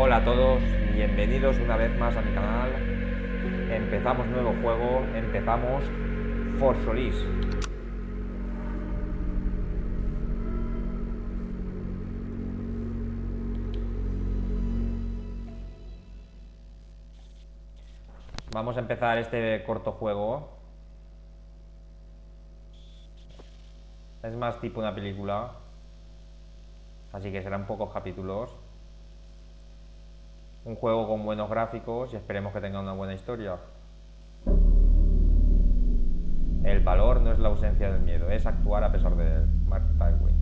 Hola a todos, bienvenidos una vez más a mi canal. Empezamos nuevo juego, empezamos For Solis. Vamos a empezar este corto juego. Es más tipo una película, así que serán pocos capítulos. Un juego con buenos gráficos y esperemos que tenga una buena historia. El valor no es la ausencia del miedo, es actuar a pesar de él. Mark Twain.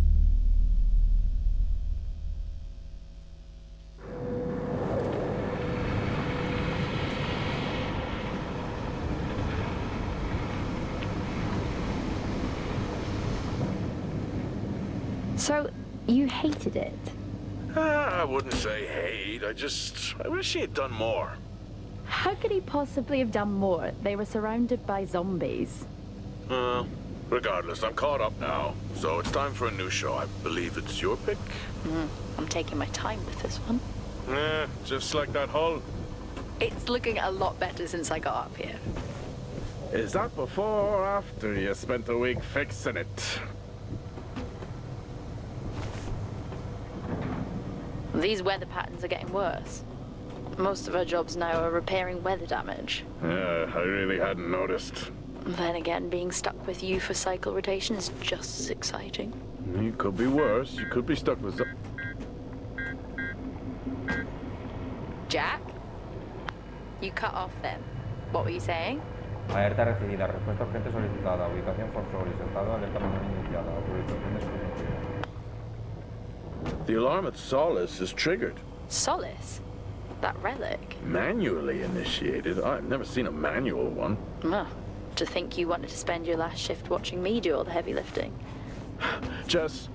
So, you hated it? I wouldn't say hate, I wish he had done more. How could he possibly have done more? They were surrounded by zombies. Regardless, I'm caught up now, so it's time for a new show. I believe it's your pick? I'm taking my time with this one. Just like that hull. It's looking a lot better since I got up here. Is that before or after you spent a week fixing it? These weather patterns are getting worse. Most of our jobs now are repairing weather damage. Yeah, I really hadn't noticed. Then again, being stuck with you for cycle rotation is just as exciting. It could be worse. You could be stuck with Jack? You cut off then. What were you saying? Alerta recibida, respuesta urgente solicitada, ubicación For Solis, estado alerta manual iniciada, autorización desconocida. The alarm at Solis is triggered. Solis? That relic? Manually initiated? I've never seen a manual one. To think you wanted to spend your last shift watching me do all the heavy lifting. Jess,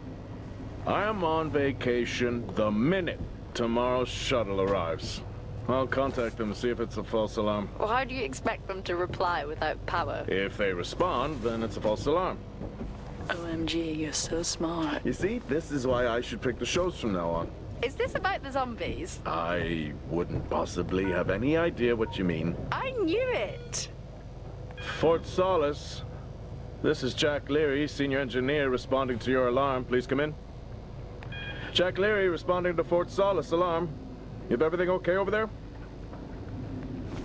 I am on vacation the minute tomorrow's shuttle arrives. I'll contact them and see if it's a false alarm. Well, how do you expect them to reply without power? If they respond, then it's a false alarm. OMG, you're so smart. You see, this is why I should pick the shows from now on. Is this about the zombies? I wouldn't possibly have any idea what you mean. I knew it! Fort Solis. This is Jack Leary, senior engineer, responding to your alarm. Please come in. Jack Leary, responding to Fort Solis alarm. You have everything okay over there?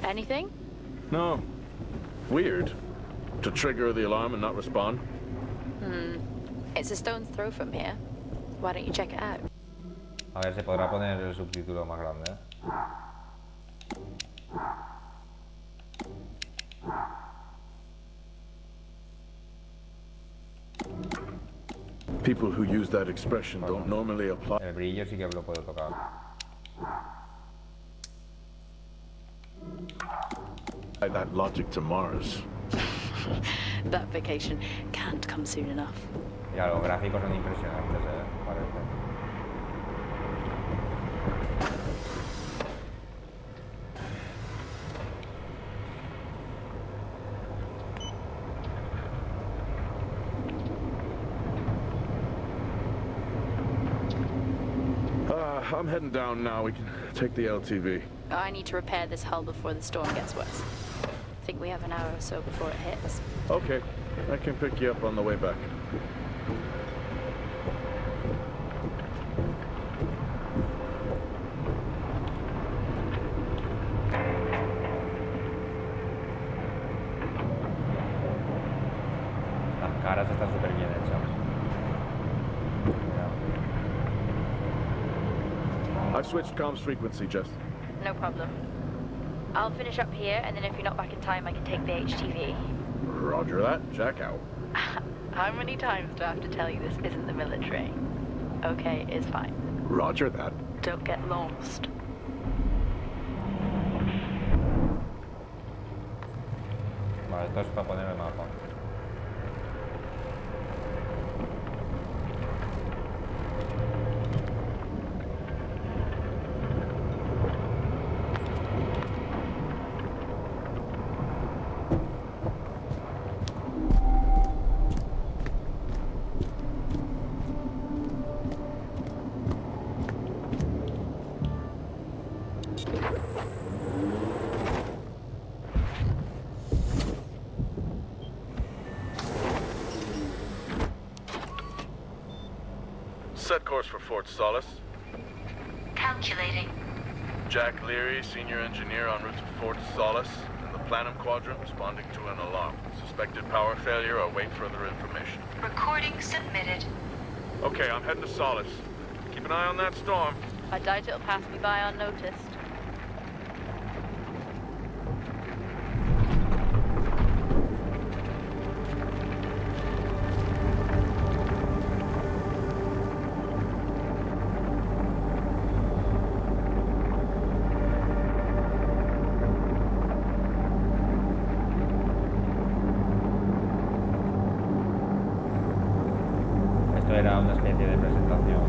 Anything? No. Weird. To trigger the alarm and not respond. It's a stone's throw from here. Why don't you check it out? A ver, se podrá poner el subtítulo más grande, ¿eh? People who use that expression don't normally apply El brillo sí que lo puedo tocar. that logic to Mars. That vacation can't come soon enough. Ya, los gráficos son impresionantes, parece. I'm heading down now. We can take the LTV. I need to repair this hull before the storm gets worse. I think we have an hour or so before it hits. Okay, I can pick you up on the way back. Las caras están súper bien hechas. I've switched comms frequency, Jess. No problem. I'll finish up here, and then if you're not back in time, I can take the HTV. Roger that. Jack out. How many times do I have to tell you this isn't the military? Okay, it's fine. Roger that. Don't get lost. Vale, esto es para poner el mapa. Set course for Fort Solis. Calculating. Jack Leary, senior engineer en route to Fort Solis, in the Planum Quadrant, responding to an alarm. Suspected power failure, await further information. Recording submitted. Okay, I'm heading to Solis. Keep an eye on that storm. I doubt it'll pass me by unnoticed. Esto era una especie de presentación.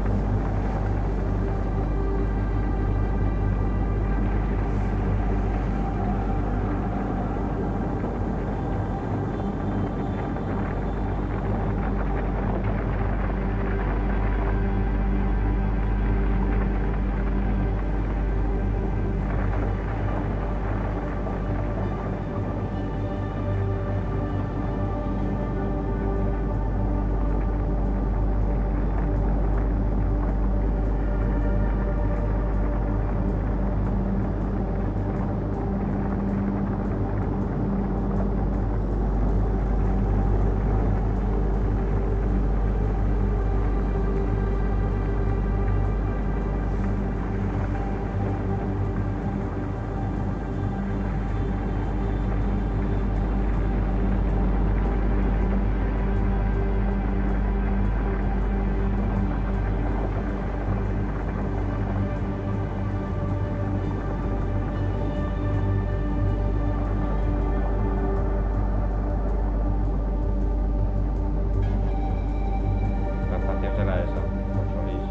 La estación será esa, por Solis.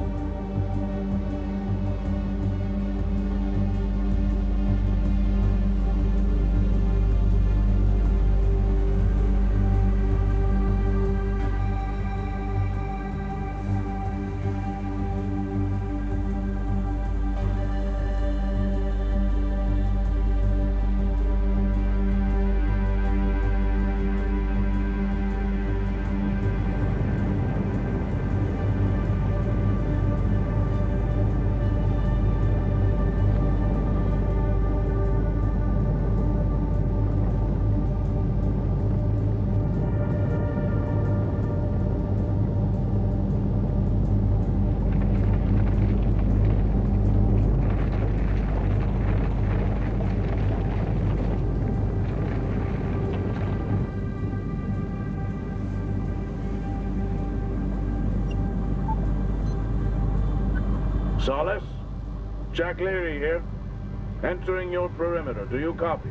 Solis? Jack Leary here. Entering your perimeter. Do you copy?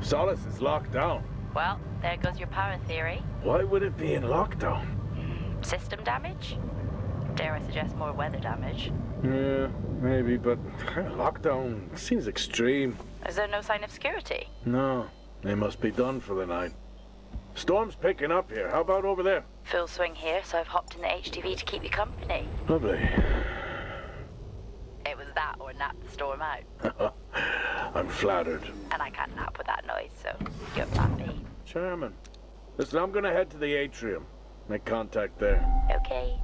Solis is locked down. Well, there goes your power theory. Why would it be in lockdown? System damage? Dare I suggest more weather damage? Yeah, maybe, but lockdown seems extreme. Is there no sign of security? No, they must be done for the night. Storm's picking up here. How about over there? Full swing here, so I've hopped in the HTV to keep you company. Lovely. It was that or nap the storm out. I'm flattered. And I can't nap with that noise, so you're plan B. Chairman. Listen, I'm gonna head to the atrium. Make contact there. Okay.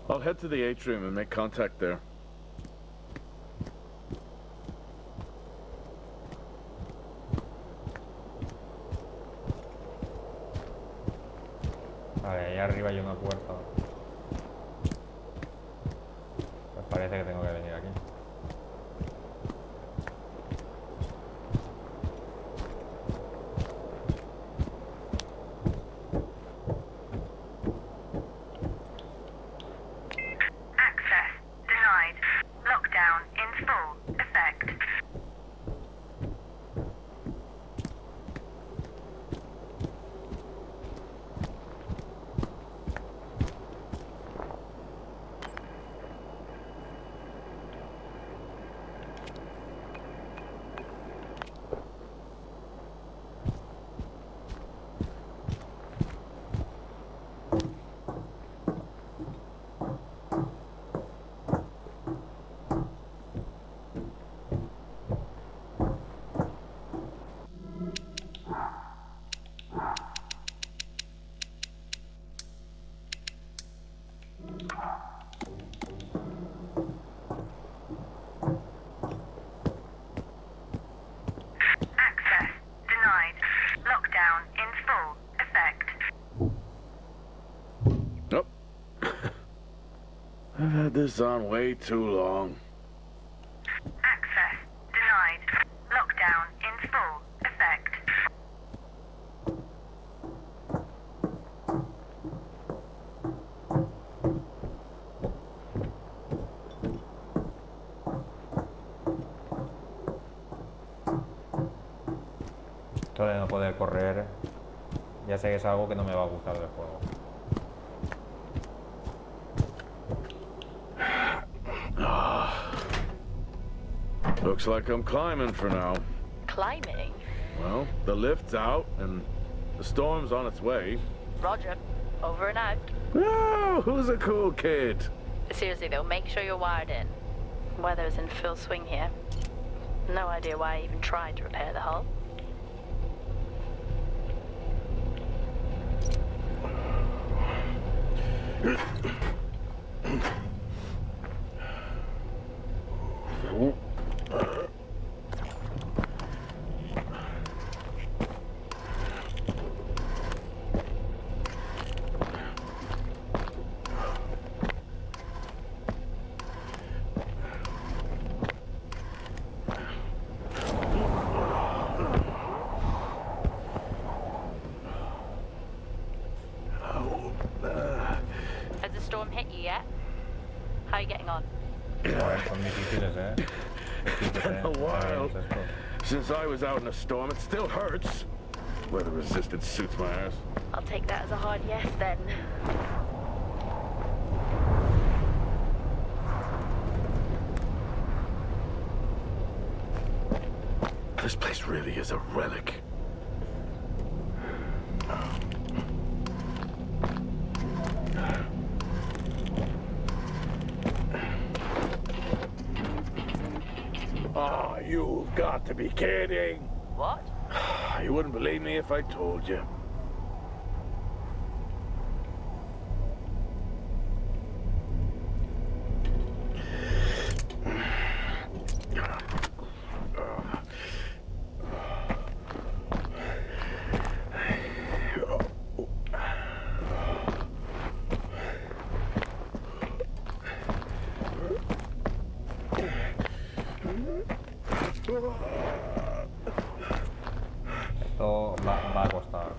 I'll head to the atrium and make contact there. Vale, ahí arriba hay una puerta. Pues parece que tengo que venir aquí. this on way too long. Access denied. Lockdown in full effect. Esto de no poder correr, ya sé que es algo que no me va a gustar del juego. Looks like I'm climbing for now. Climbing? Well, the lift's out and the storm's on its way. Roger. Over and out. Oh, who's a cool kid? Seriously though, make sure you're wired in. Weather's in full swing here. No idea why I even tried to repair the hull. Has the storm hit you yet? How are you getting on? Son difíciles, ¿eh? It's been a while since I was out in a storm. It still hurts. Weather resistant suits my ass. I'll take that as a hard yes then. This place really is a relic. Oh, you've got to be kidding. What? You wouldn't believe me if I told you. Esto va a costar.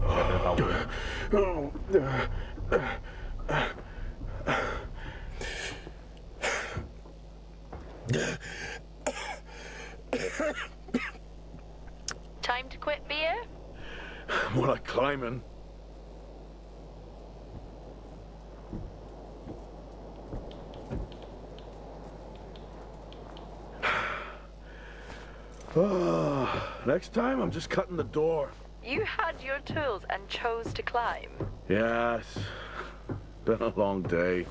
Se aprieta uno. Time to quit beer? More like climbing. Next time, I'm just cutting the door. You had your tools and chose to climb. Yes. Been a long day.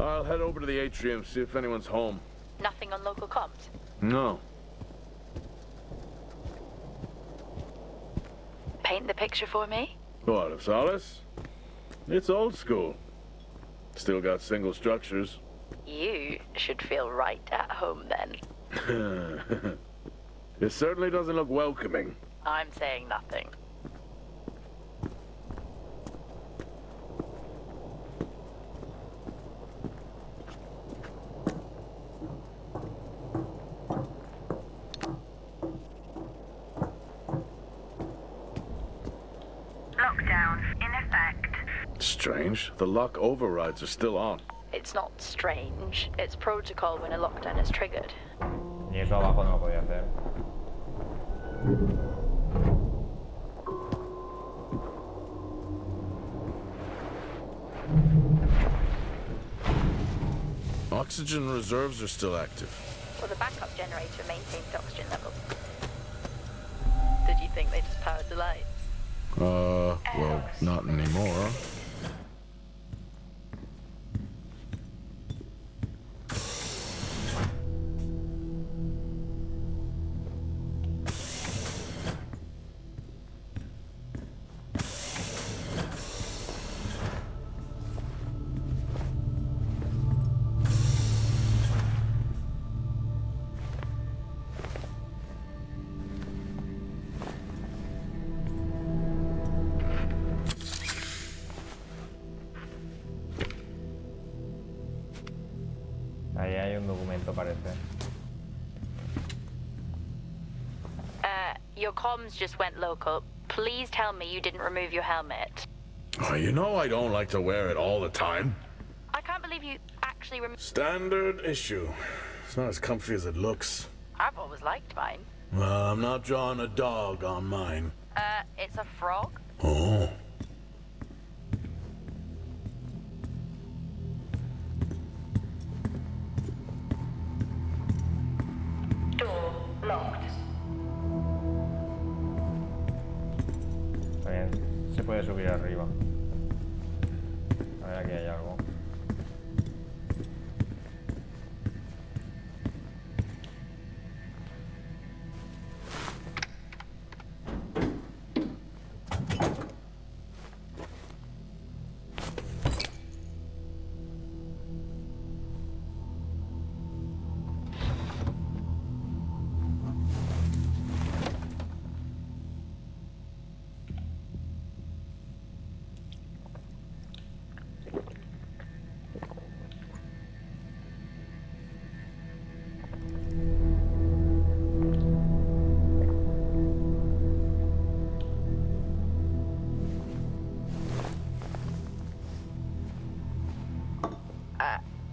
I'll head over to the atrium, see if anyone's home. Nothing on local comms? No. Paint the picture for me? What, of Solis? It's old school. Still got single structures. You should feel right at home then. It certainly doesn't look welcoming. I'm saying nothing. Lockdown in effect. Strange. The lock overrides are still on. It's not strange. It's protocol when a lockdown is triggered. Ni eso abajo no lo podía hacer. Oxygen reserves are still active. Well, the backup generator maintains the oxygen levels. Did you think they just powered the lights? Well, not anymore. momento, parece. Your comms just went local. Please tell me you didn't remove your helmet. Oh, you know I don't like to wear it all the time. I can't believe you actually Standard issue. It's not as comfy as it looks. I've always liked mine. Well, I'm not drawing a dog on mine. It's a frog? Oh. Door locked. Está bien, se puede subir arriba. A ver, aquí hay algo.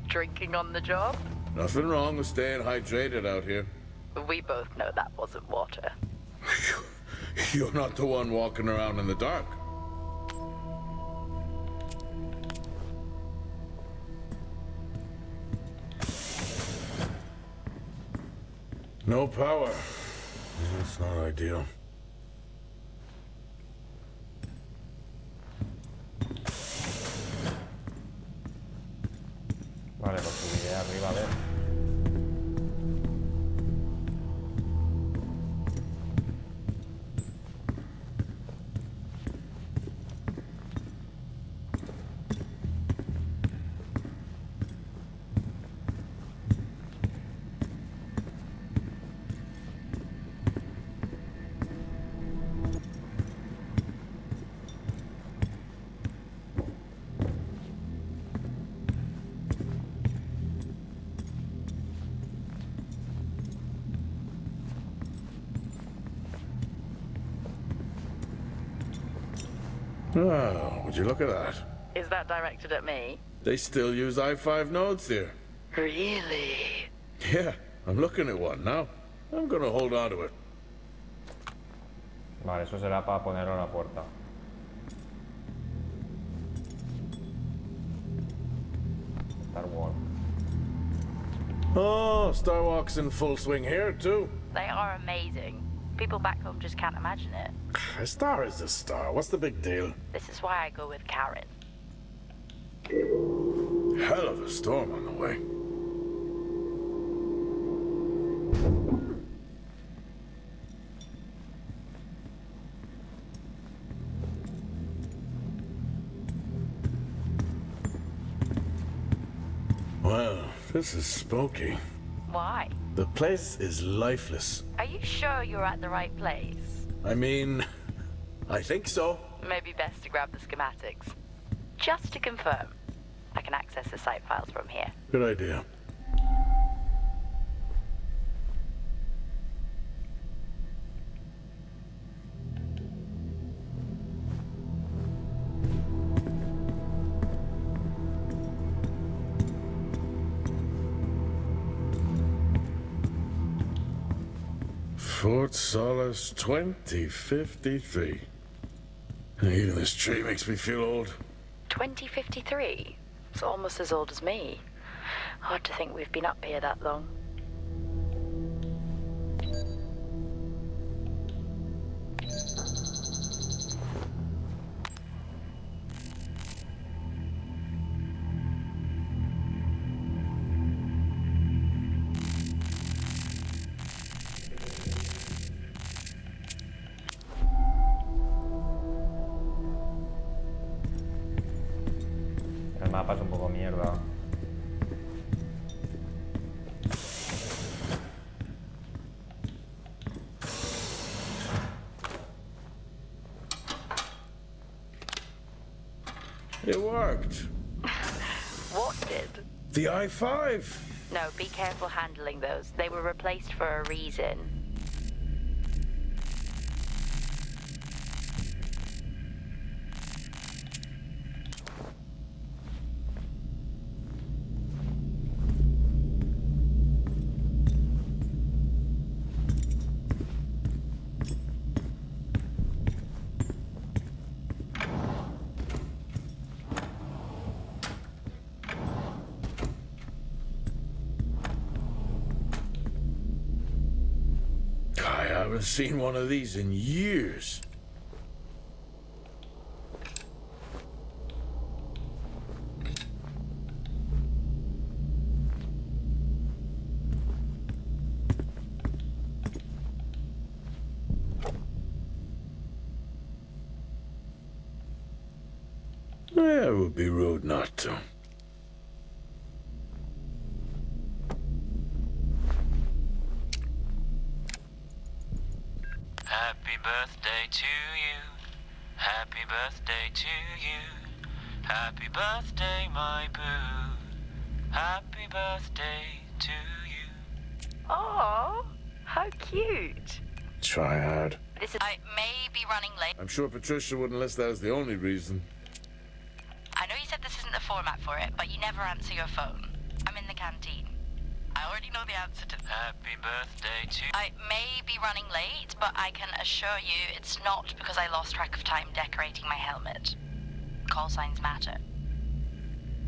Drinking on the job? Nothing wrong with staying hydrated out here. We both know that wasn't water. You're not the one walking around in the dark. No power. That's not ideal. Vale, pues subiré arriba a ver. Oh, would you look at that? Is that directed at me? They still use i5 nodes here. Really? Yeah, I'm looking at one now. I'm gonna hold on to it. Vale, eso será para ponerlo en la puerta. Star Wars. Oh, Starwalk's in full swing here, too. They are amazing. People back home just can't imagine it. A star is a star. What's the big deal? This is why I go with Karen. Hell of a storm on the way. Well, this is spooky. Why? The place is lifeless. Are you sure you're at the right place? I mean, I think so. Maybe best to grab the schematics. Just to confirm, I can access the site files from here. Good idea. Fort Solis 2053. Even this tree makes me feel old. 2053? It's almost as old as me. Hard to think we've been up here that long. El mapa es un poco mierda. It worked. What did? The i5. No, be careful handling those. They were replaced for a reason. I haven't seen one of these in years. It would be rude not to. Happy birthday to you. Happy birthday to you. Happy birthday, my boo. Happy birthday to you. Oh, how cute. Try hard. I may be running late. I'm sure Patricia wouldn't list that as the only reason. I know you said this isn't the format for it, but you never answer your phone. I'm in the canteen. I already know the answer to Happy birthday to you. I may be running late, but I can assure you it's not because I lost track of time decorating my helmet. Call signs matter.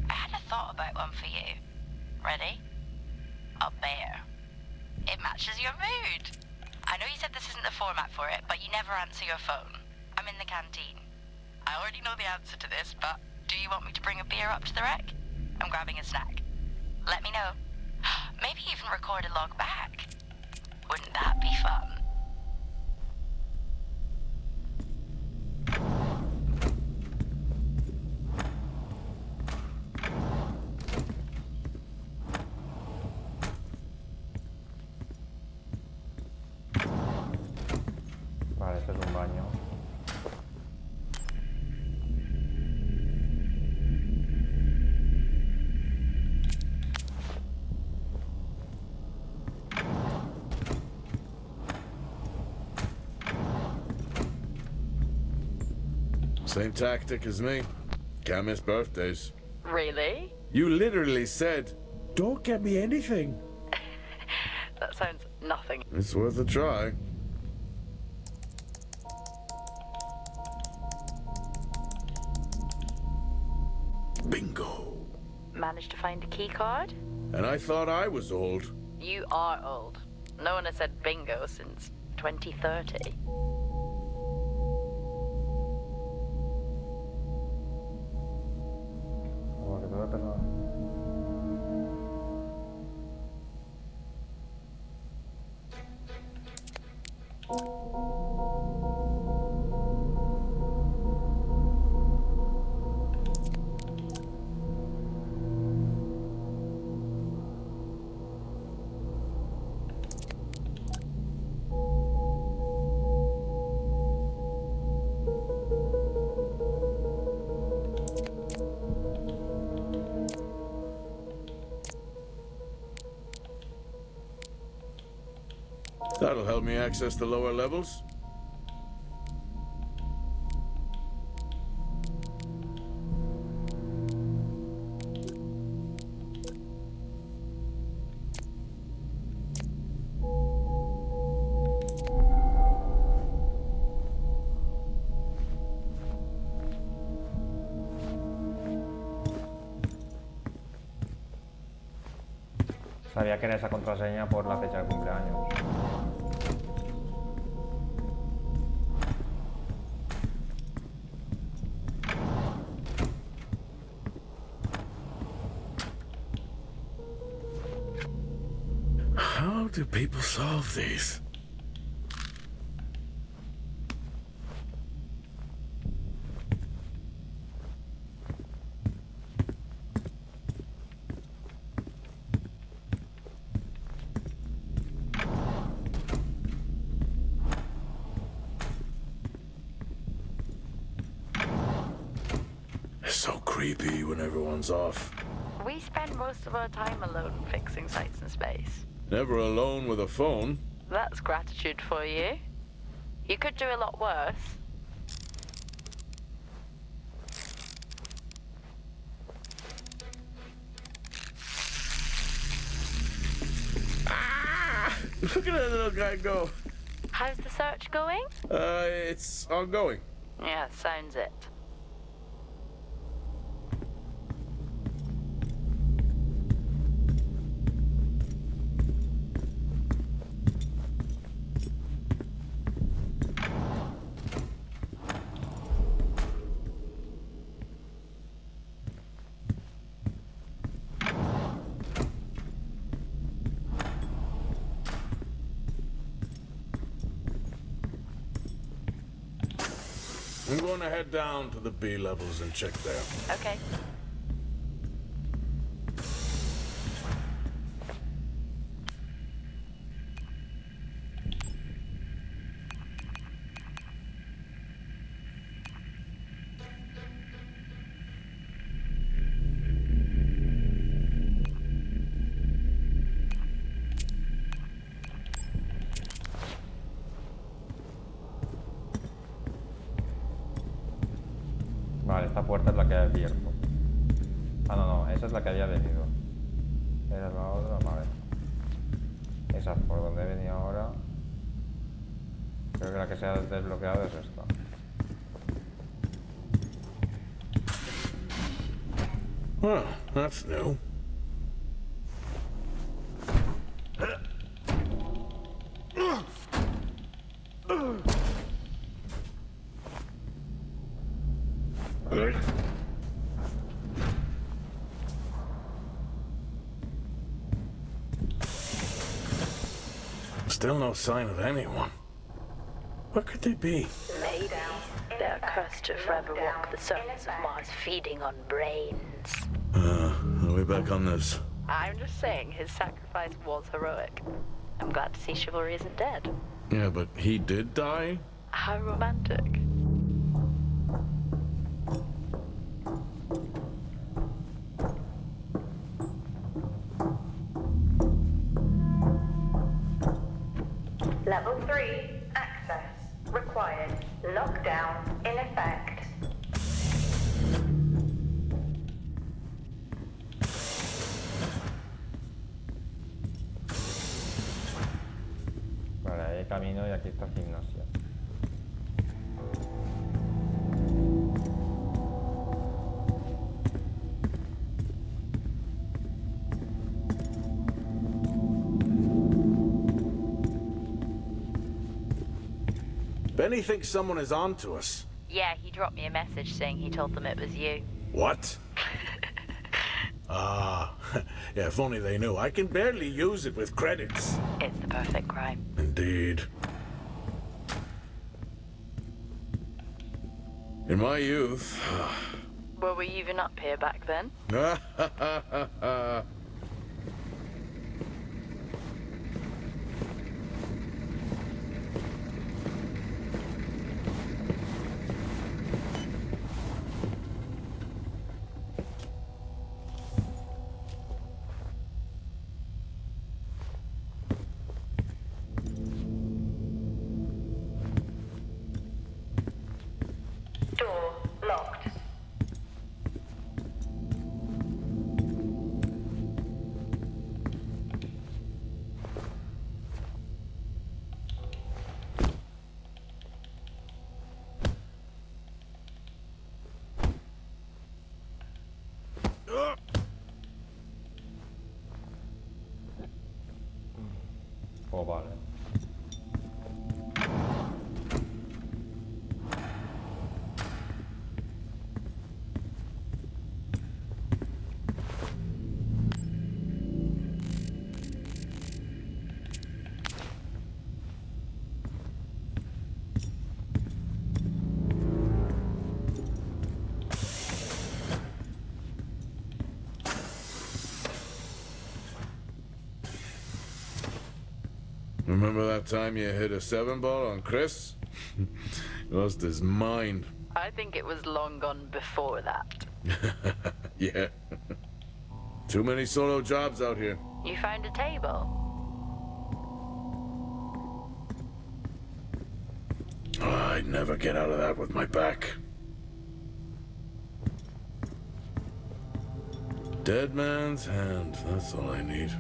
I had a thought about one for you. Ready? A bear. It matches your mood. I know you said this isn't the format for it, but you never answer your phone. I'm in the canteen. I already know the answer to this, but do you want me to bring a beer up to the wreck? I'm grabbing a snack. Let me know. Maybe even record a log back. Wouldn't that be fun? Vale, este es un baño. Same tactic as me. Can't miss birthdays. Really? You literally said, "Don't get me anything." That sounds nothing. It's worth a try. Bingo. Managed to find a key card? And I thought I was old. You are old. No one has said bingo since 2030. Como que toda persona. That'll help me access the lower levels. Sabía que era esa contraseña por la fecha de cumpleaños. How do people solve these? It's so creepy when everyone's off. We spend most of our time alone fixing sites in space. Never alone with a phone. That's gratitude for you. You could do a lot worse. Look at that little guy go. How's the search going? It's ongoing. Yeah, sounds it. I'm going to head down to the B levels and check there. Okay. Vale, esta puerta es la que he abierto. Ah, no, esa es la que había venido. Era la otra, vale. Esa es por donde he venido ahora. Creo que la que se ha desbloqueado es esta. Well, that's new. Still no sign of anyone. What could they be? Maybe they're cursed to forever walk the surface of Mars feeding on brains. Are we back on this? I'm just saying his sacrifice was heroic. I'm glad to see chivalry isn't dead. Yeah, but he did die? How romantic. Level 3, access required. Lockdown in effect. Vale, ahí hay camino y aquí está el gimnasio. Benny thinks someone is on to us. Yeah, he dropped me a message saying he told them it was you. What? Ah, yeah, if only they knew. I can barely use it with credits. It's the perfect crime. Indeed. In my youth... Were we even up here back then? Door locked. Oh, vale. Remember that time you hit a 7-ball on Chris? Lost his mind. I think it was long gone before that. Yeah. Too many solo jobs out here. You found a table? Oh, I'd never get out of that with my back. Dead man's hand, that's all I need.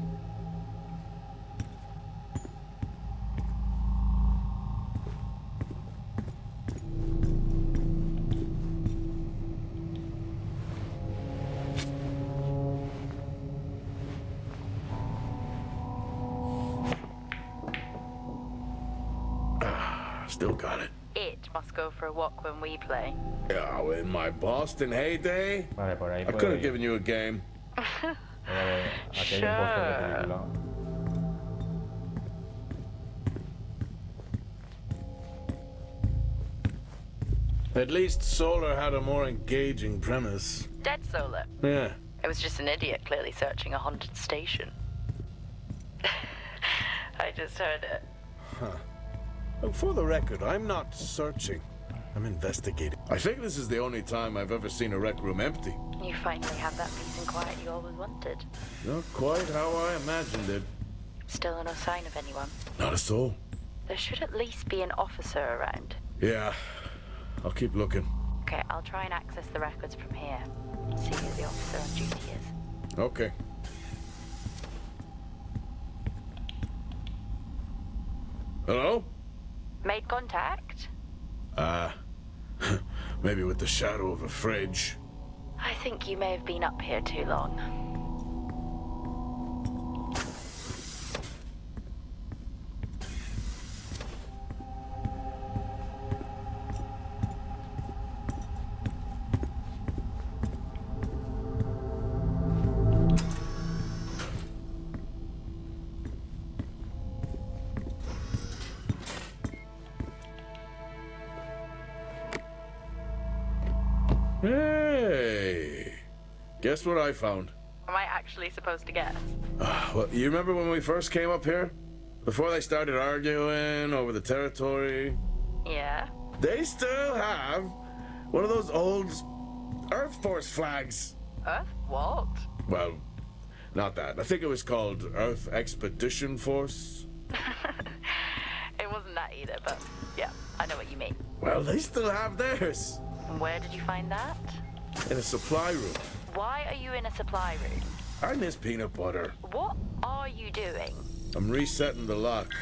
Still got it. It must go for a walk when we play. Oh, in my Boston heyday, Vale, por ahí I puedo could have ir. given you a game. Vale, aquí hay un póster de película. At least Solar had a more engaging premise. Dead Solar. Yeah. It was just an idiot clearly searching a haunted station. I just heard it. For the record, I'm not searching. I'm investigating. I think this is the only time I've ever seen a rec room empty. You finally have that peace and quiet you always wanted. Not quite how I imagined it. Still no sign of anyone. Not a soul. There should at least be an officer around. Yeah. I'll keep looking. Okay, I'll try and access the records from here. See who the officer on duty is. Okay. Hello? Made contact? Maybe with the shadow of a fridge. I think you may have been up here too long. Hey! Guess what I found? Am I actually supposed to guess? Well, you remember when we first came up here? Before they started arguing over the territory? Yeah? They still have one of those old Earth Force flags. Earth? What? Well, not that. I think it was called Earth Expedition Force. It wasn't that either, but yeah, I know what you mean. Well, they still have theirs. And where did you find that? In a supply room. Why are you in a supply room? I miss peanut butter. What are you doing? I'm resetting the lock.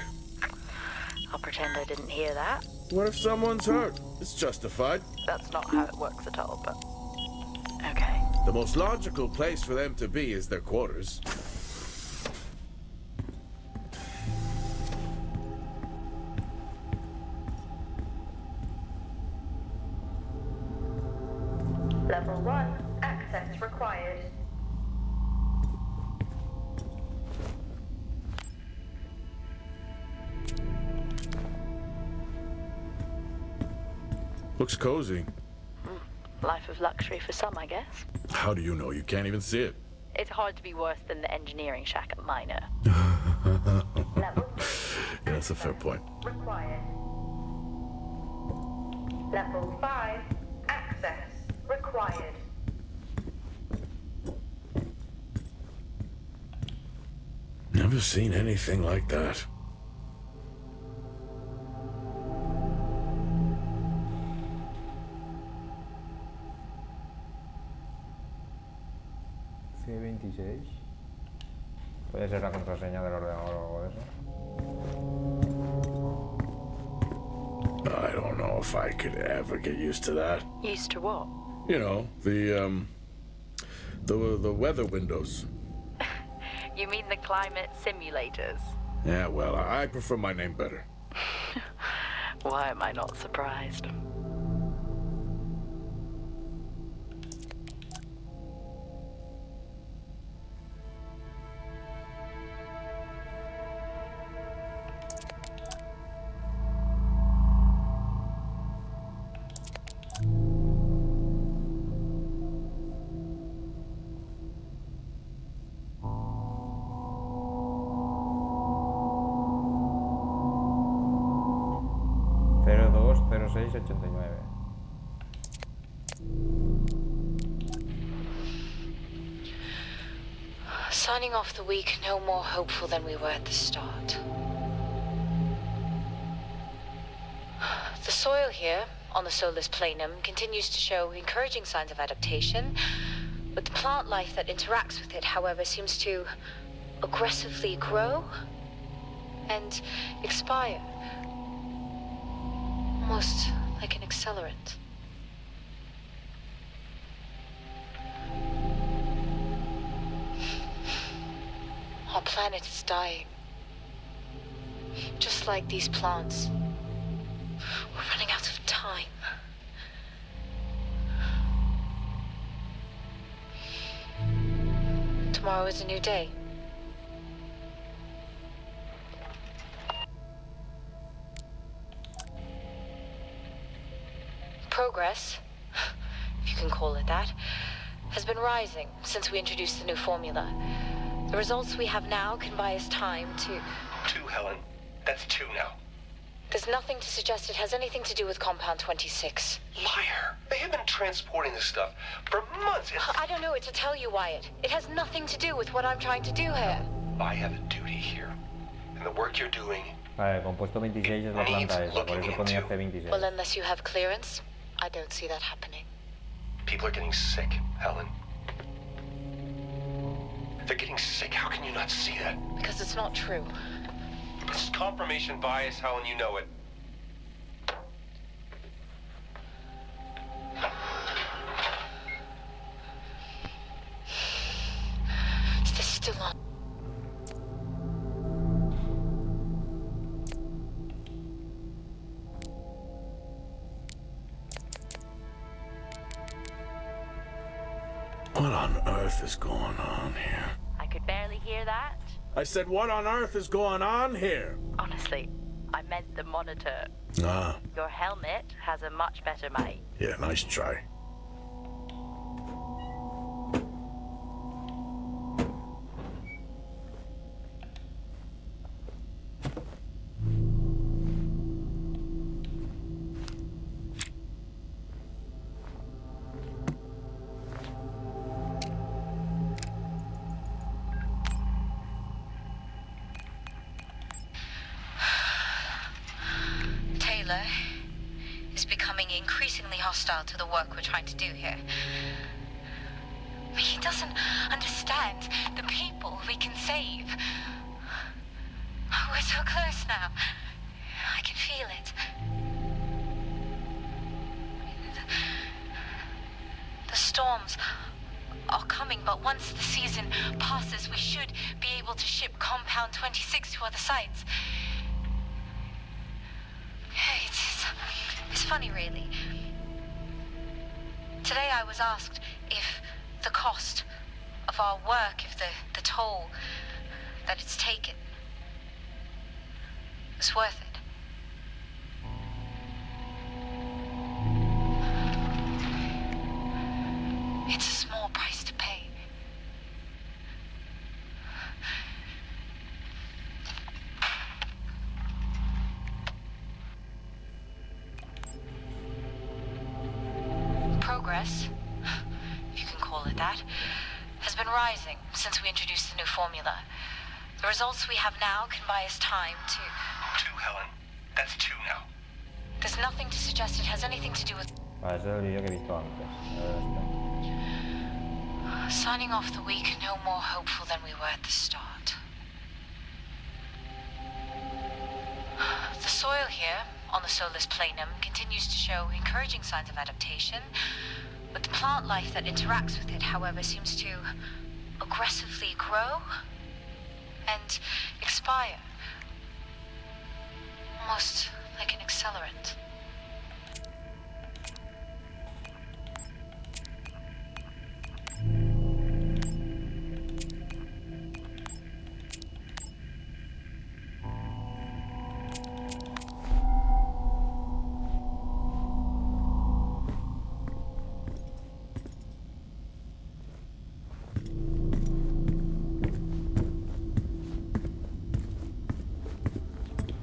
I'll pretend I didn't hear that. What if someone's hurt? It's justified. That's not how it works at all, but... Okay. The most logical place for them to be is their quarters. Level 1, access required. Looks cozy. Life of luxury for some, I guess. How do you know? You can't even see it. It's hard to be worse than the engineering shack at Minor. Level 2, Yeah, that's a fair point. required. Level 5, access required. Never seen anything like that. C26. Puede ser la contraseña del ordenador o algo de eso. I don't know if I could ever get used to that. Used to what? You know, the weather windows. You mean the climate simulators? Yeah, well, I prefer my name better. Why am I not surprised? Signing off the week no more hopeful than we were at the start. The soil here, on the Solis planum, continues to show encouraging signs of adaptation, but the plant life that interacts with it, however, seems to aggressively grow and expire, almost like an accelerant. Our planet is dying. Just like these plants. We're running out of time. Tomorrow is a new day. Progress, if you can call it that, has been rising since we introduced the new formula. The results we have now can buy us time to... 2, Helen. That's 2 now. There's nothing to suggest it has anything to do with Compound 26. Liar. They have been transporting this stuff for months. I don't know what to tell you, Wyatt. It has nothing to do with what I'm trying to do here. I have a duty here. And the work you're doing... Vale, compuesto 26 es la planta esa, por eso ponía C26. Well, unless you have clearance, I don't see that happening. People are getting sick, Helen. They're getting sick. How can you not see that? Because it's not true. This is confirmation bias, Helen. You know it. Is this still on? What on earth is going on here? I could barely hear that. I said, what on earth is going on here? Honestly, I meant the monitor. Ah, Your helmet has a much better mic. yeah, nice try. Taylor is becoming increasingly hostile to the work we're trying to do here. He doesn't understand the people we can save. We're so close now. I can feel it. The storms are coming, but once the season passes, we should be able to ship Compound 26 to other sites. It's funny, really. Today I was asked if the cost of our work, if the toll that it's taken is worth it. It's a small price to pay. Progress, if you can call it that, has been rising since we introduced the new formula. The results we have now can buy us time to... 2, Helen. That's 2 now. There's nothing to suggest it has anything to do with... Vale, ese es el vídeo que he visto antes. Signing off the week no more hopeful than we were at the start. The soil here, on the Solis planum, continues to show encouraging signs of adaptation, but the plant life that interacts with it, however, seems to aggressively grow and expire, almost like an accelerant.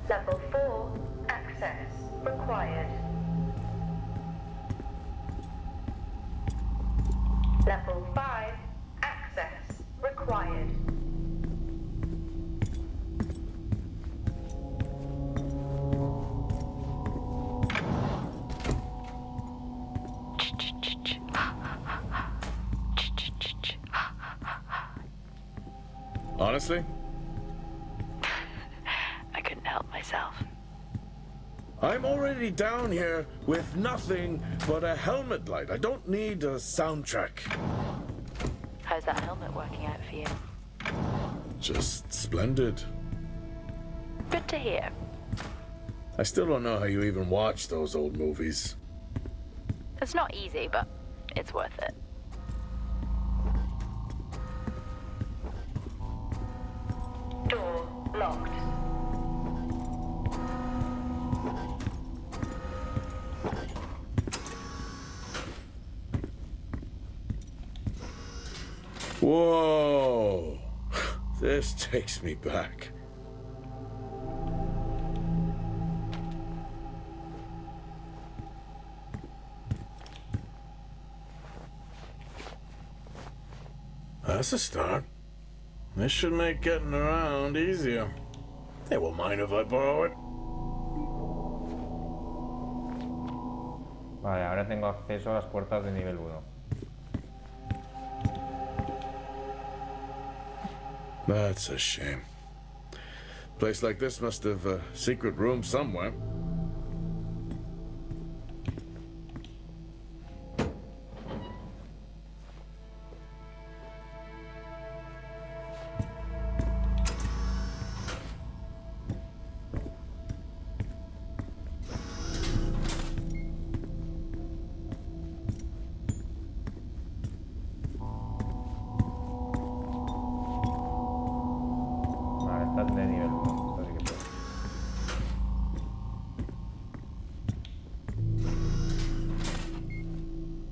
Level 4, access required. Level 5, access required. Honestly? I couldn't help myself. I'm already down here with nothing but a helmet light. I don't need a soundtrack. How's that helmet working out for you? Just splendid. Good to hear. I still don't know how you even watch those old movies. It's not easy, but it's worth it. Door locked. Whoa! This takes me back. That's a start. This should make getting around easier. They won't mind if I borrow it. Vale, ahora tengo acceso a las puertas de nivel 1. That's a shame. Place like this must have a secret room somewhere. Vale, está de nivel 1. Esto sí que puedo.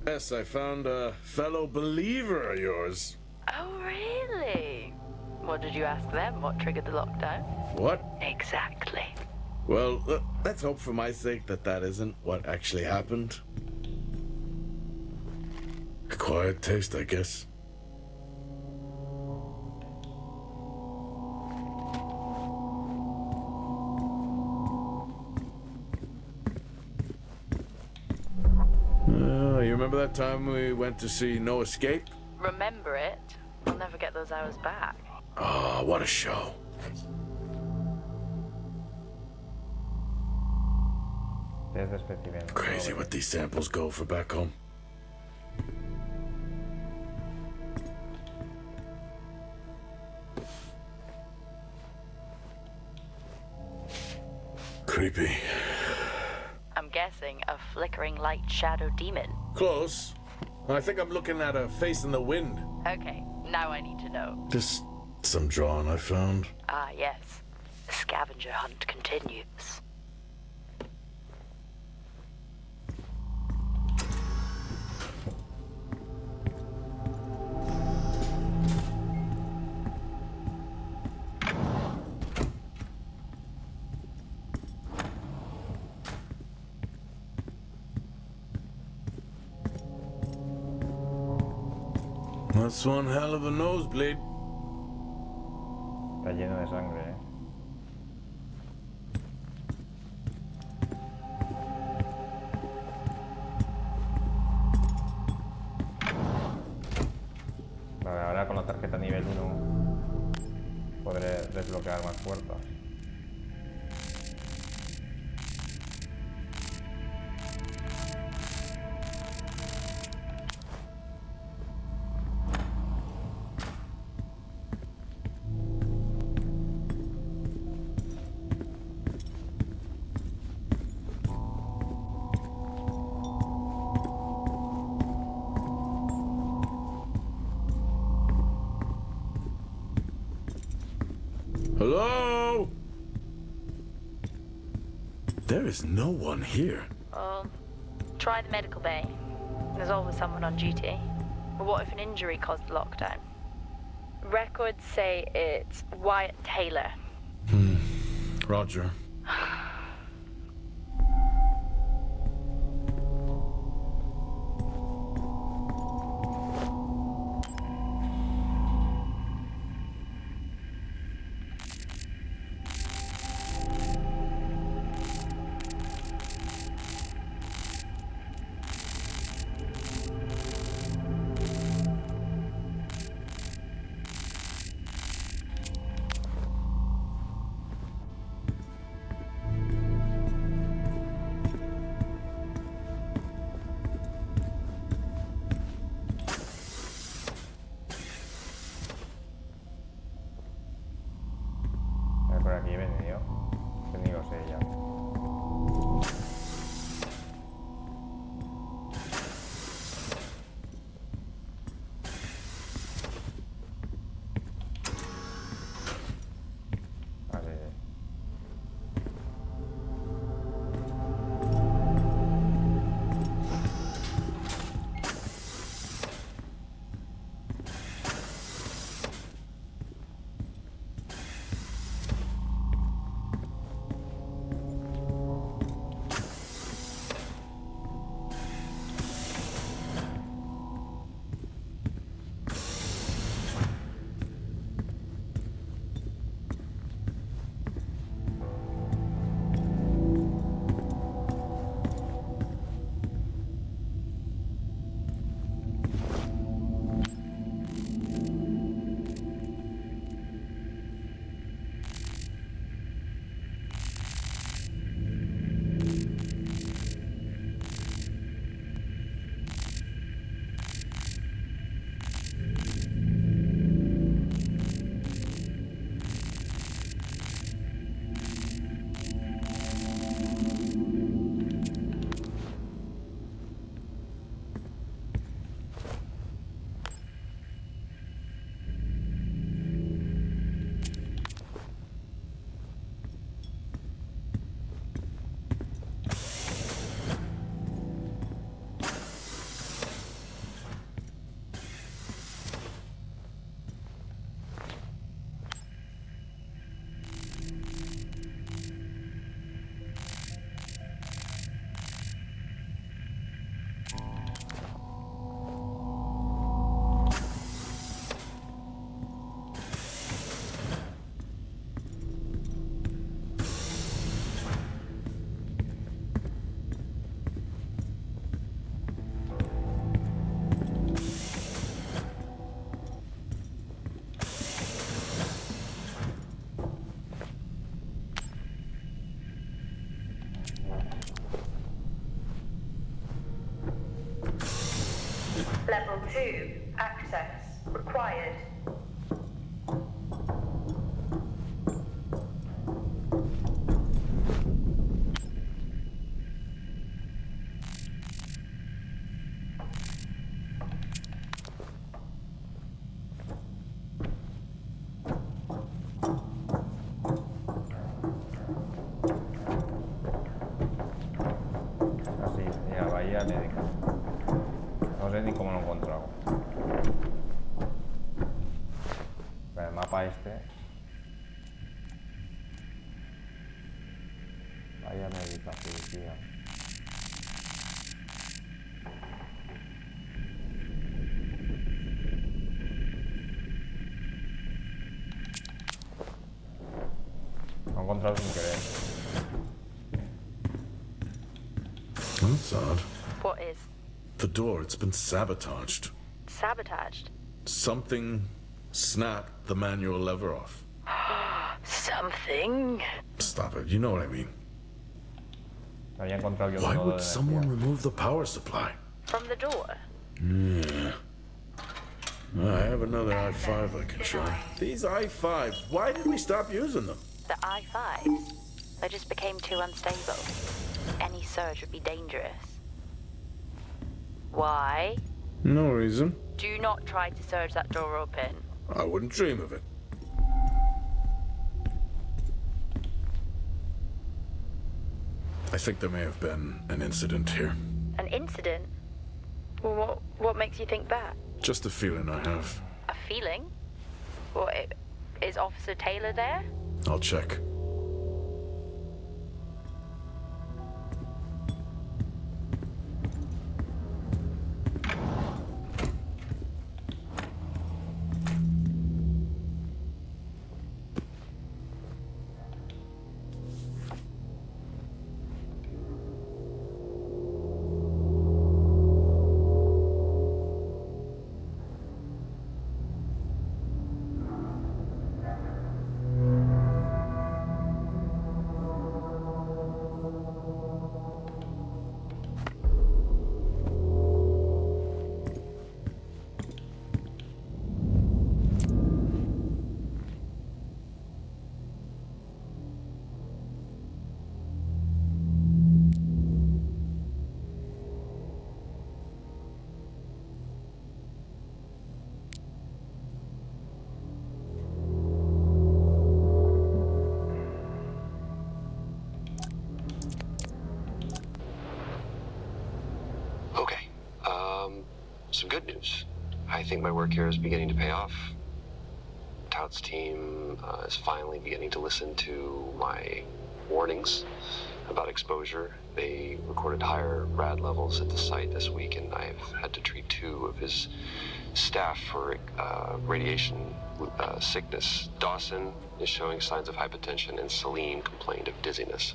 Yes, I found a fellow believer of yours. Oh, really? What did you ask them? What triggered the lockdown? What? Exactly. Well, let's hope for my sake that that isn't what actually happened. Acquired taste, I guess. You remember that time we went to see No Escape? Remember it? I'll never get those hours back. Oh, what a show. Desde especimen. Crazy what these samples go for back home. Creepy. I'm guessing a flickering light shadow demon. Close. I think I'm looking at a face in the wind. Okay, now I need to know. Just some drawing I found. Ah, yes. The scavenger hunt continues. That's one hell of a nosebleed. Está lleno de sangre, ¿eh? Vale, ahora con la tarjeta nivel 1 podré desbloquear más puertas. Hello? There is no one here. Oh, try the medical bay. There's always someone on duty. But what if an injury caused the lockdown? Records say it's Wyatt Taylor. Roger. Level 2. Access required. Así, mira, bahía médica. No sé ni cómo lo he encontrado. El mapa este. Bahía médica, policía. Lo he encontrado sin querer. That's odd. What is? The door, it's been sabotaged. Sabotaged? Something snapped the manual lever off. Something? Stop it, you know what I mean. Había encontrado yo Why todo would de someone energía. remove the power supply? From the door? Yeah. I have another i5 I can try. These i5s, why did we stop using them? The I-5s? They just became too unstable. Any surge would be dangerous. Why? No reason. Do not try to surge that door open. I wouldn't dream of it. I think there may have been an incident here. An incident? Well, what makes you think that? Just a feeling I have. A feeling? What, is Officer Taylor there? I'll check. Okay. Some good news. I think my work here is beginning to pay off. Tout's team is finally beginning to listen to my warnings about exposure. They recorded higher rad levels at the site this week, and I've had to treat 2 of his staff for radiation sickness. Dawson is showing signs of hypotension, and Celine complained of dizziness.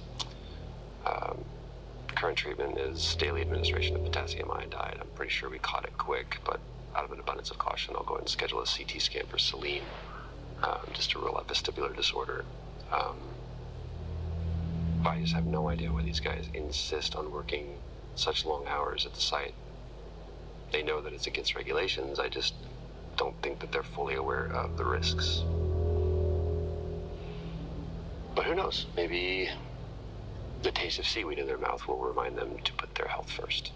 Current treatment is daily administration of potassium iodide. I'm pretty sure we caught it quick, but out of an abundance of caution, I'll go ahead and schedule a CT scan for Celine, just to rule out vestibular disorder. I just have no idea why these guys insist on working such long hours at the site. They know that it's against regulations. I just don't think that they're fully aware of the risks. But who knows? Maybe the taste of seaweed in their mouth will remind them to put their health first.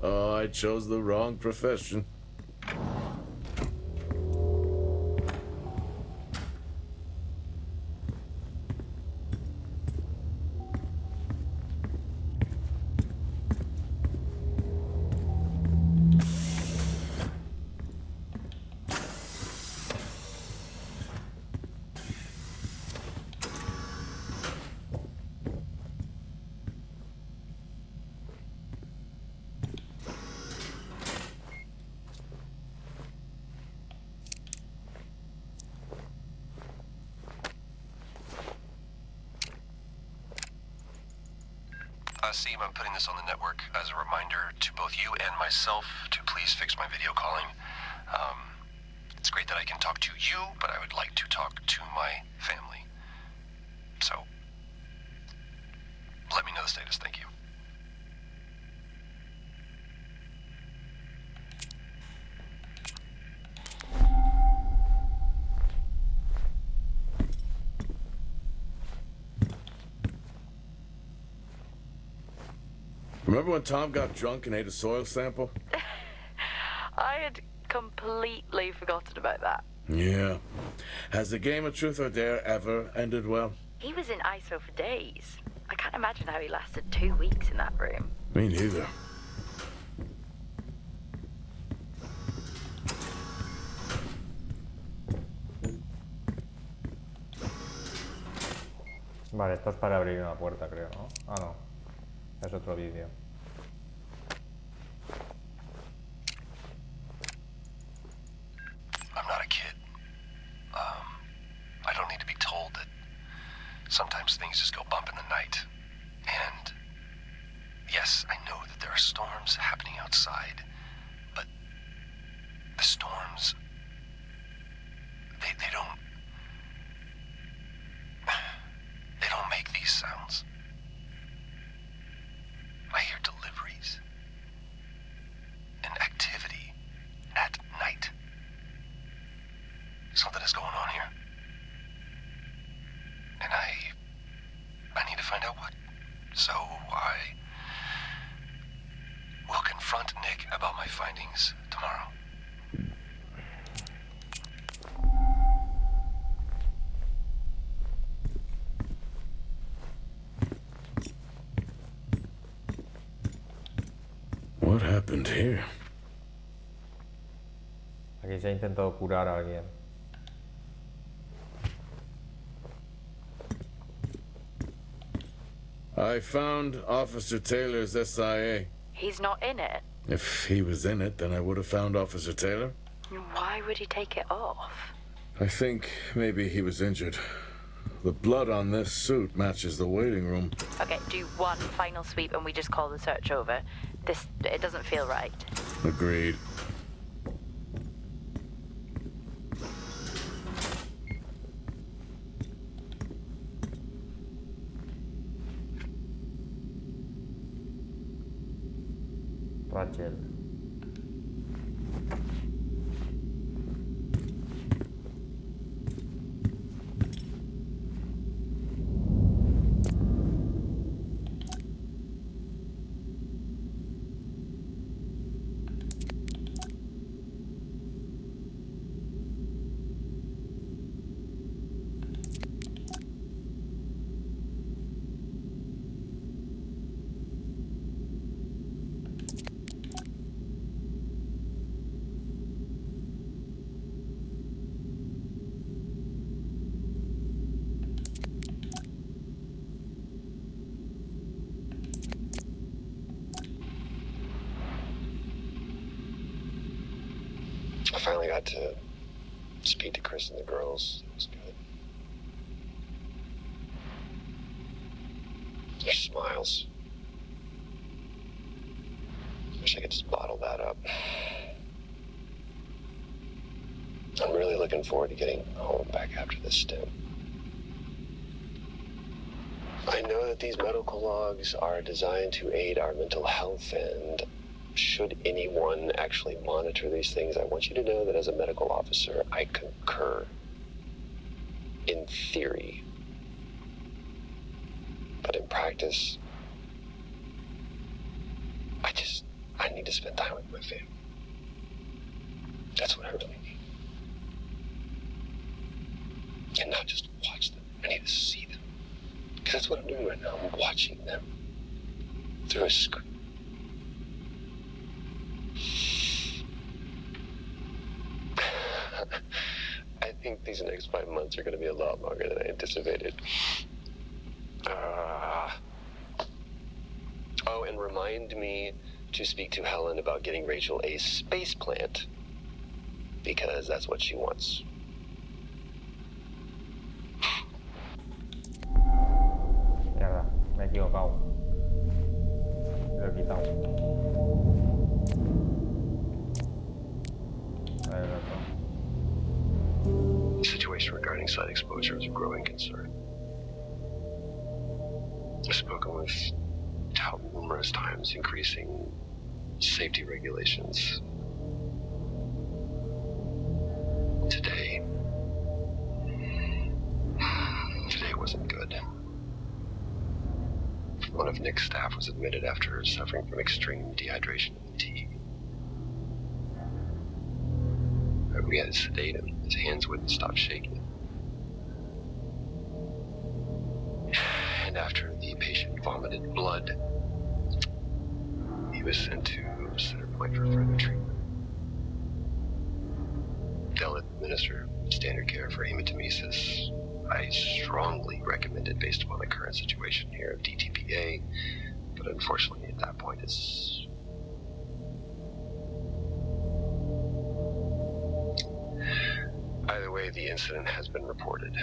Oh, I chose the wrong profession. Seem, I'm putting this on the network as a reminder to both you and myself to please fix my video calling. It's great that I can talk to you, but I would like to talk to my family. So, let me know the status. Thank you. Remember when Tom got drunk and ate a soil sample? I had completely forgotten about that. Yeah. Has the game of truth or dare ever ended well? He was in ISO for days. I can't imagine how he lasted 2 weeks in that room. Me neither. Vale, esto es para abrir una puerta, creo, ¿no? Ah, no. Es otro vídeo. I'm not a kid. I don't need to be told that sometimes things just go bump in the night. And yes, I know that there are storms happening outside, but the storms, they don't make these sounds. I hear deliveries and activity at night. Something is going on here. And I need to find out what. So I will confront Nick about my findings tomorrow. What happened here? Aquí se ha intentado curar a alguien. I found Officer Taylor's SIA. He's not in it. If he was in it, then I would have found Officer Taylor. Why would he take it off? I think maybe he was injured. The blood on this suit matches the waiting room. Okay, do one final sweep and we just call the search over. It doesn't feel right. Agreed. Rachel. I finally got to speak to Chris and the girls. It was good. Their smiles. Wish I could just bottle that up. I'm really looking forward to getting home back after this stint. I know that these medical logs are designed to aid our mental health, and should anyone actually monitor these things, I want you to know that as a medical officer, I concur. In theory. But in practice, I need to spend time with my family. That's what I really need. And not just watch them. I need to see them. Because that's what I'm doing right now. I'm watching them through a screen. I think these next 5 months are going to be a lot longer than I anticipated. Oh, and remind me to speak to Helen about getting Rachel a space plant, because that's what she wants. Mierda, me he equivocado. exposure is a growing concern. I've spoken with tout numerous times increasing safety regulations. Today wasn't good. One of Nick's staff was admitted after suffering from extreme dehydration and fatigue. We had to sedate him. His hands wouldn't stop shaking. And after the patient vomited blood, he was sent to Center Point for further treatment. They'll administer standard care for hematemesis. I strongly recommend it based upon the current situation here of DTPA, but unfortunately at that point it's... Either way, the incident has been reported.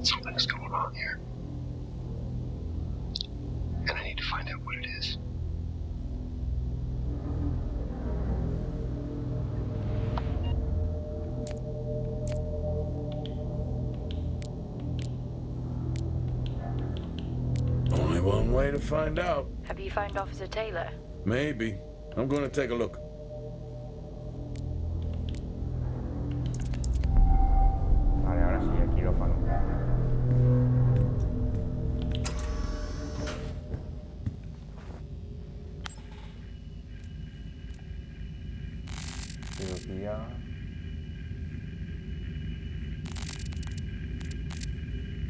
Something is going on here. And I need to find out what it is. Only one way to find out. Have you found Officer Taylor? Maybe. I'm going to take a look. Vale, ahora sí, el quirófano. Cirugía.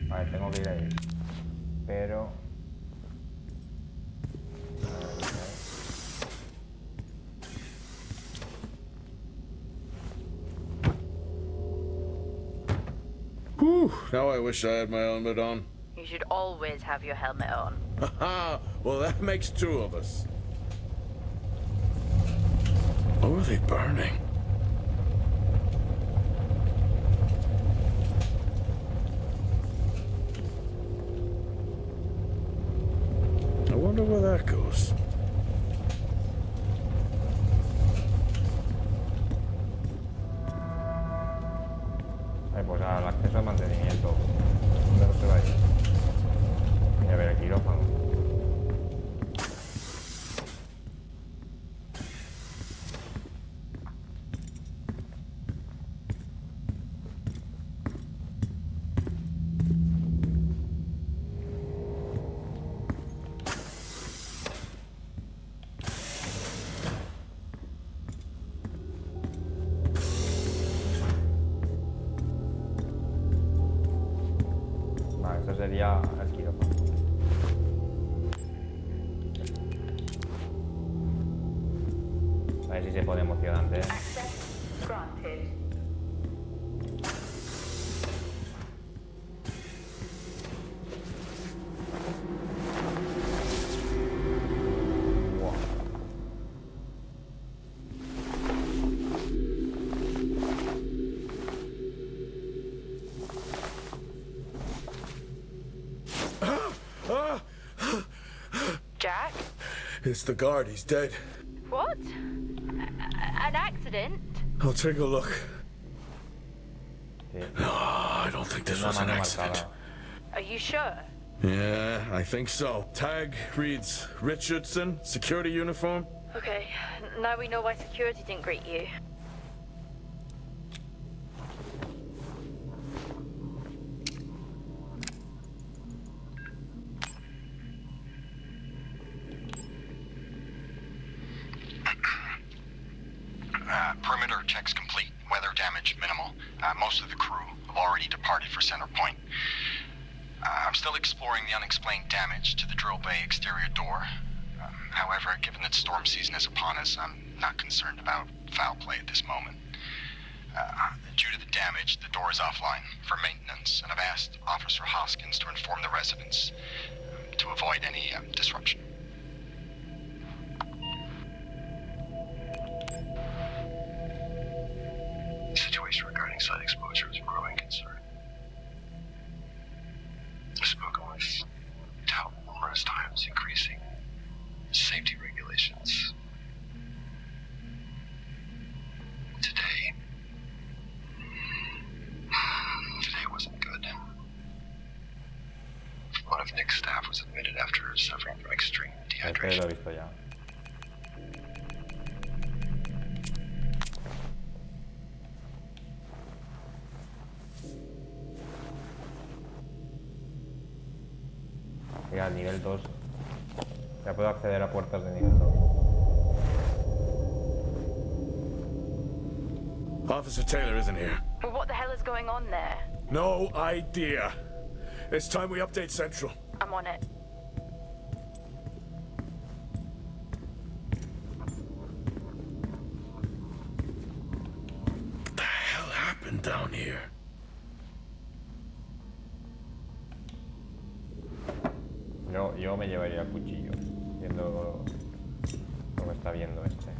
Vale, tengo que ir ahí. Pero... Whew, now I wish I had my helmet on. You should always have your helmet on. Haha, well that makes two of us. What were they burning? I wonder where that goes. Pues al acceso al mantenimiento. ¿Dónde no se va a ir? Y a ver el quirófano. Sería el quirófano. A ver si se pone emocionante. Access granted. Jack? It's the guard, he's dead. What? An accident? I'll take a look. Sí. No, I don't think this was an accident. Are you sure? Yeah, I think so. Tag reads Richardson, security uniform. Okay, now we know why security didn't greet you. Perimeter checks complete. Weather damage minimal. Most of the crew have already departed for Center Point. I'm still exploring the unexplained damage to the drill bay exterior door. However, given that storm season is upon us, I'm not concerned about foul play at this moment. Due to the damage, the door is offline for maintenance, and I've asked Officer Hoskins to inform the residents to avoid any disruption. The situation regarding site exposure is a growing concern. I've spoken with tout numerous times increasing safety regulations. Today members suffering from extreme Este lo he dehydration. visto ya. Y al nivel 2 ya puedo acceder a puertas de nivel 2. Officer Taylor isn't here. Well, what the hell is going on there? No idea. It's time we update Central. I'm on it. What the hell happened down here? Yo me llevaría el cuchillo, viendo lo que está viendo este.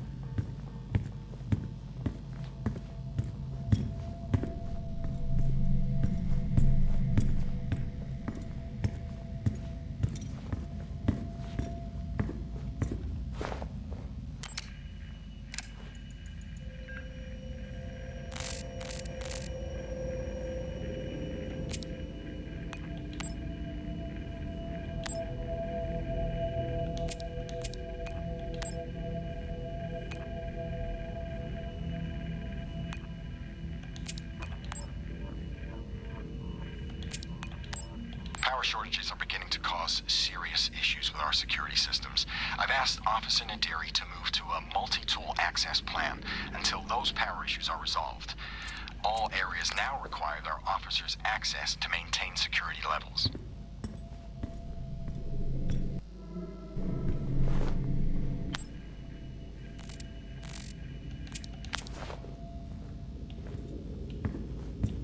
Power shortages are beginning to cause serious issues with our security systems. I've asked Officer Nadiri to move to a multi-tool access plan until those power issues are resolved. All areas now require their officers access to maintain security levels.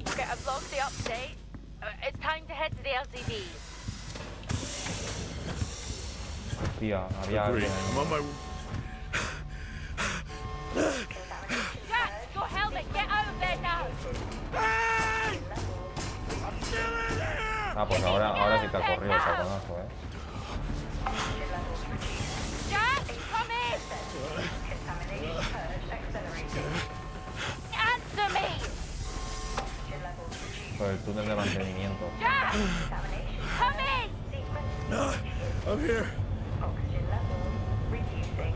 Okay, I've logged the update. It's time to head to the LCDs. Tía, había Agreed. alguien. I'm on my... Jack, your helmet, get out of there now! Ah, pues ahora sí te ha corrido el caconazo, Jack, come in! Answer me! Por el túnel de mantenimiento. Jack! Come in! I'm here. Oxygen levels reducing.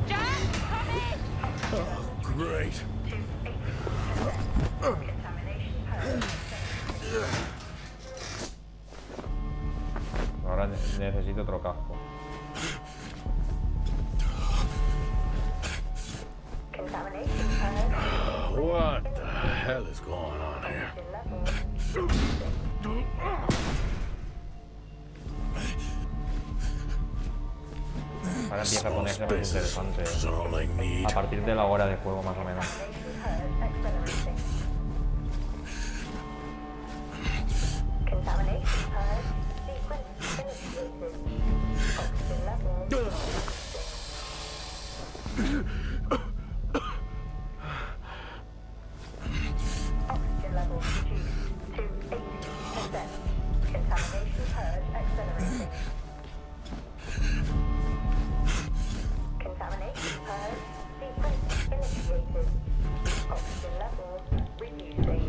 Jack, come in! Oh, great. To 80%. Contamination purge. Ahora necesito otro casco. Contamination purge. What the hell is going on here? Oxygen levels reducing. Ahora empieza a ponerse más interesante. That's all I need. A partir de la hora de juego, más o menos. Contamination purge accelerating. Contamination purge sequence initiated. Oxygen levels. Oxygen levels reduced to 80%. Contamination purge accelerating. Contamination purge sequence initiated. Oxygen levels reducing.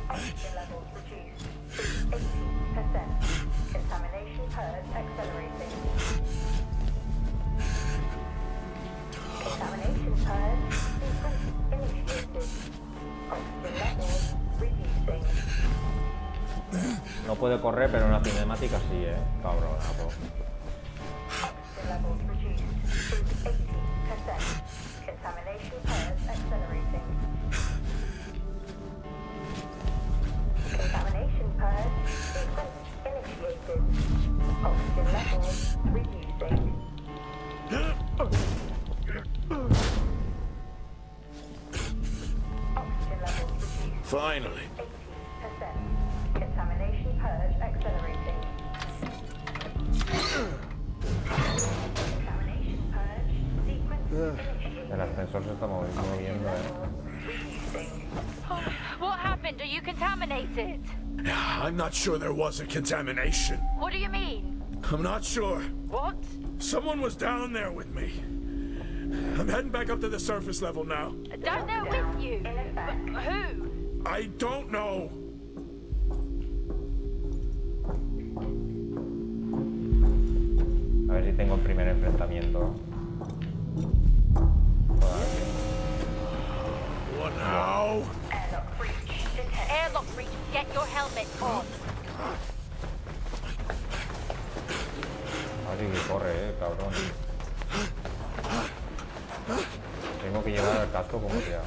Oxygen levels reduced to 80%. Contamination purge accelerating. Contamination purge sequence initiated. Oxygen levels reducing. No puede correr, pero en la cinemática sí, cabronazo. Oxygen levels reduced to 80%. Contamination purge accelerating. Contamination purge sequence initiated. Oxygen levels reducing. Oxygen levels reduced Finally. 80%. Contamination purge accelerating. Contamination purge sequence initiated. El ascensor se está moviendo, Reducing. What happened? Are you contaminated? I'm not sure there was a contamination. What do you mean? I'm not sure. What? Someone was down there with me. I'm heading back up to the surface level now. Down there with you? But who? I don't know. A ver si tengo el primer enfrentamiento. What now? Airlock breach detected. Airlock breach. Get your helmet on. Así que corre, cabrón. Tengo que llevar el casco como sea.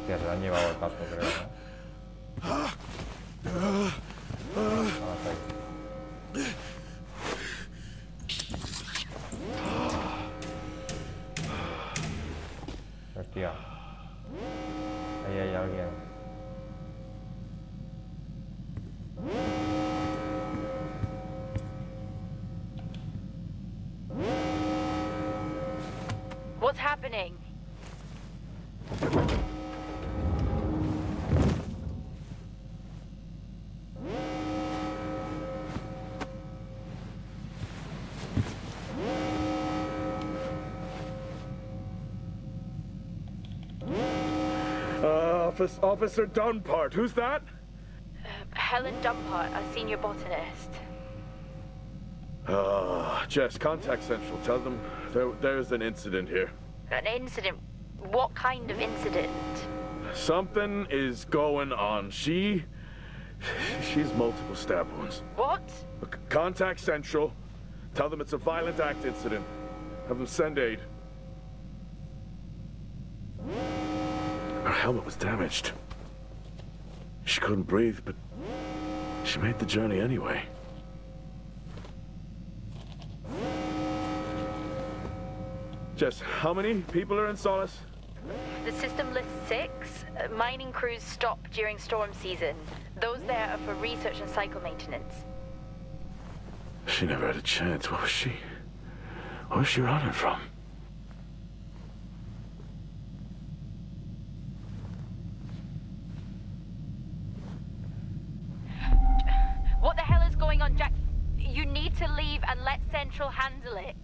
Hostia, se le han llevado el casco, creo, Hostia. Ahí hay alguien. What's happening? Officer Dunpart, who's that? Helen Dumpart, a senior botanist. Jess, contact Central. Tell them there's an incident here. An incident? What kind of incident? Something is going on. She's multiple stab wounds. What? Contact Central. Tell them it's a violent act incident. Have them send aid. Her helmet was damaged. She couldn't breathe, but she made the journey anyway. Jess, how many people are in Solis? The system lists 6. Mining crews stop during storm season. Those there are for research and cycle maintenance. She never had a chance. What was she running from? What the hell is going on, Jack? You need to leave and let Central handle it.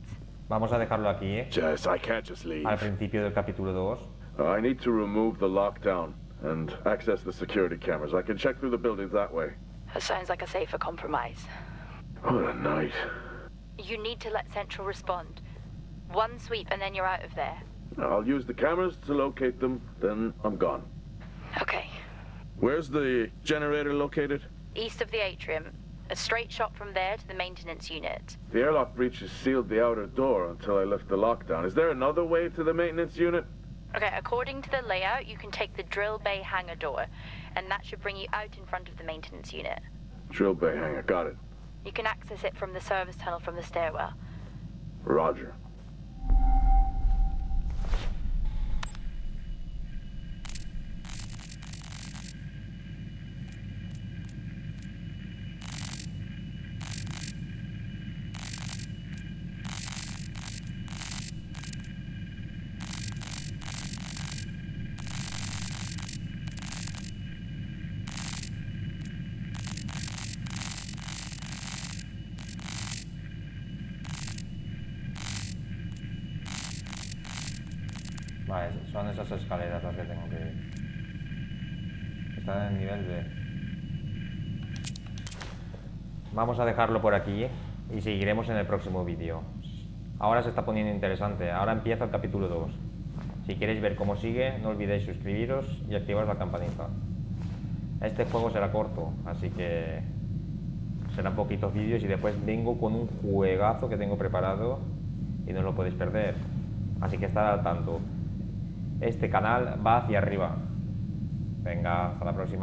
Vamos a dejarlo aquí, Jess, I can't just leave. al principio del capítulo 2. I need to remove the lockdown and access the security cameras. I can check through the buildings that way. That sounds like a safer compromise. What a night. You need to let Central respond. One sweep and then you're out of there. I'll use the cameras to locate them, then I'm gone. Okay. Where's the generator located? East of the atrium. A straight shot from there to the maintenance unit. The airlock breaches sealed the outer door until I lift the lockdown. Is there another way to the maintenance unit? Okay, according to the layout, you can take the drill bay hangar door, and that should bring you out in front of the maintenance unit. Drill bay hangar, got it. You can access it from the service tunnel from the stairwell. Roger. Vale, son esas escaleras las que tengo que ir. Están en el nivel B. Vamos a dejarlo por aquí y seguiremos en el próximo vídeo. Ahora se está poniendo interesante, ahora empieza el capítulo 2. Si queréis ver cómo sigue, no olvidéis suscribiros y activar la campanita. Este juego será corto, así que serán poquitos vídeos y después vengo con un juegazo que tengo preparado y no lo podéis perder. Así que estad al tanto. Este canal va hacia arriba. Venga, hasta la próxima.